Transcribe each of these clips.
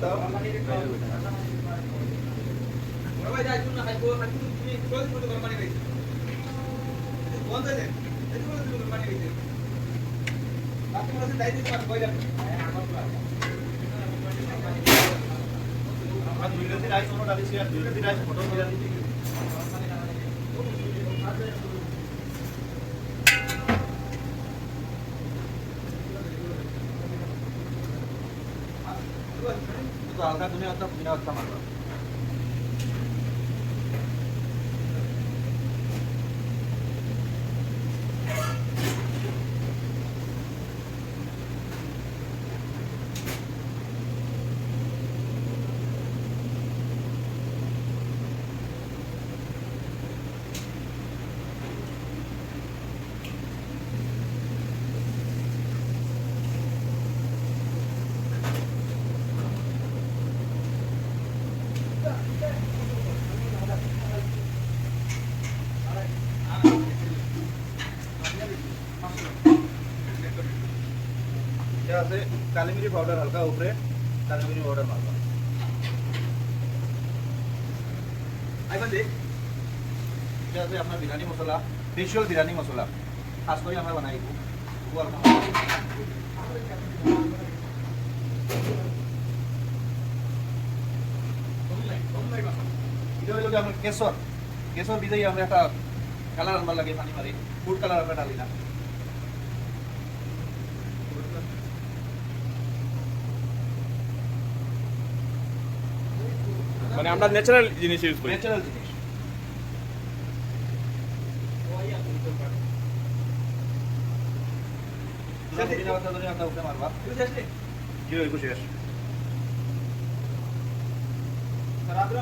দাও ভাই যাই তুমি না খাইবো আমি তুমি চল তুমি গরম পানি খাইছো বন্ধ হয়ে যায় এই বলে তুমি গরম পানি খাইছো বাকি মানে দাই দিতে পারো কইলা আমার তো আছে আমরা 2 কেজি রাইস ওনো ডালিছি আর 2 কেজি রাইস ফটো মিলা দিছি तो हल्का दुनिया होता बिना अच्छा मारवा আছে কালিমিরি পাউডার হালকা উপরে কালিমিরি পাউডার মারবা আইবা দে এটা আছে আপনার বিরিয়ানি মশলা স্পেশাল বিরিয়ানি মশলা খাস করে আমরা বানাইবো এটা হলো আমরা কেশর কেশর ভিজাই আমরা একটা কালার আনবার লাগে পানি মারি ফুড কালার আমরা ডালি না মানে আমরা ন্যাচারাল জিনিস ইউজ করি ন্যাচারাল জিনিস বিনা কথা ধরে আমরা উঠে মারবা বুঝাসনি কি হইব শেষ রাদ্র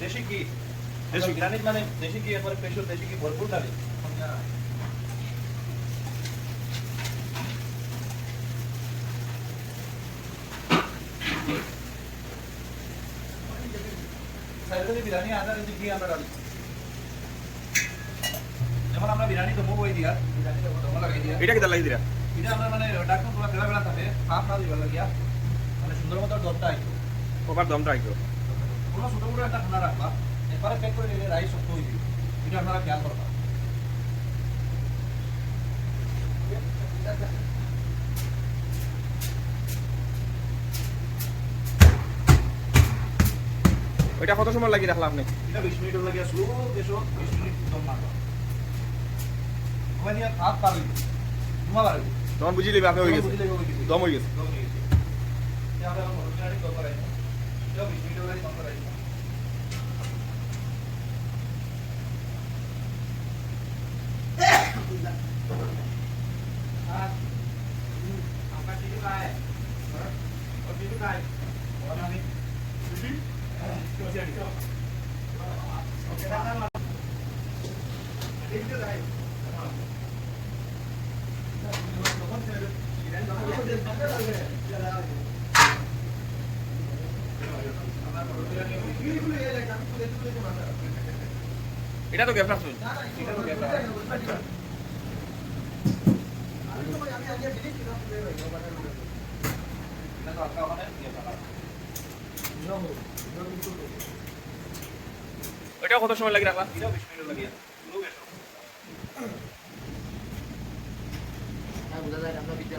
দেশি কি দেশি বিরিয়ানি মানে দেশি কি একবারে স্পেশাল দেশি কি ভরপুর ডালি সাইডে বিরিয়ানি আদা রেসি কি আমরা ডালি যেমন আমরা বিরিয়ানি তো মুভ হই দিয়া বিরিয়ানি তো বড় লাগাই দিয়া এটা কি দালাই দিরা এটা আমরা মানে ডাক্তার পুরো বেলা বেলা থাকে হাফ না দিবা লাগিয়া মানে সুন্দর মতো দরটা আইতো ওভার দমটা আইতো কোনো ছোট বড় একটা খানা রাখবা একবারে প্যাক করে দিলে রাইস শক্ত হয়ে যাবে এটা আপনারা খেয়াল করবা ওইটা কত সময় লাগি রাখলাম আপনি এটা 20 মিনিট লাগে স্লো দেশো 20 মিনিট দম মারবা মানে হাত পারলি তোমার পারলি তখন বুঝি লিবে আপনি হয়ে গেছে দম হয়ে গেছে দম হয়ে গেছে এটা আমরা অরিজিনালি দম করাই এটা 20 মিনিট লাগে দম করাই এটা তো গ্যাপ রাখছুন ওইটা কত সময় লাগি রাখলাম এটা 20 মিনিট লাগে লোক এসো বুঝা যায় আমরা বিদ্যা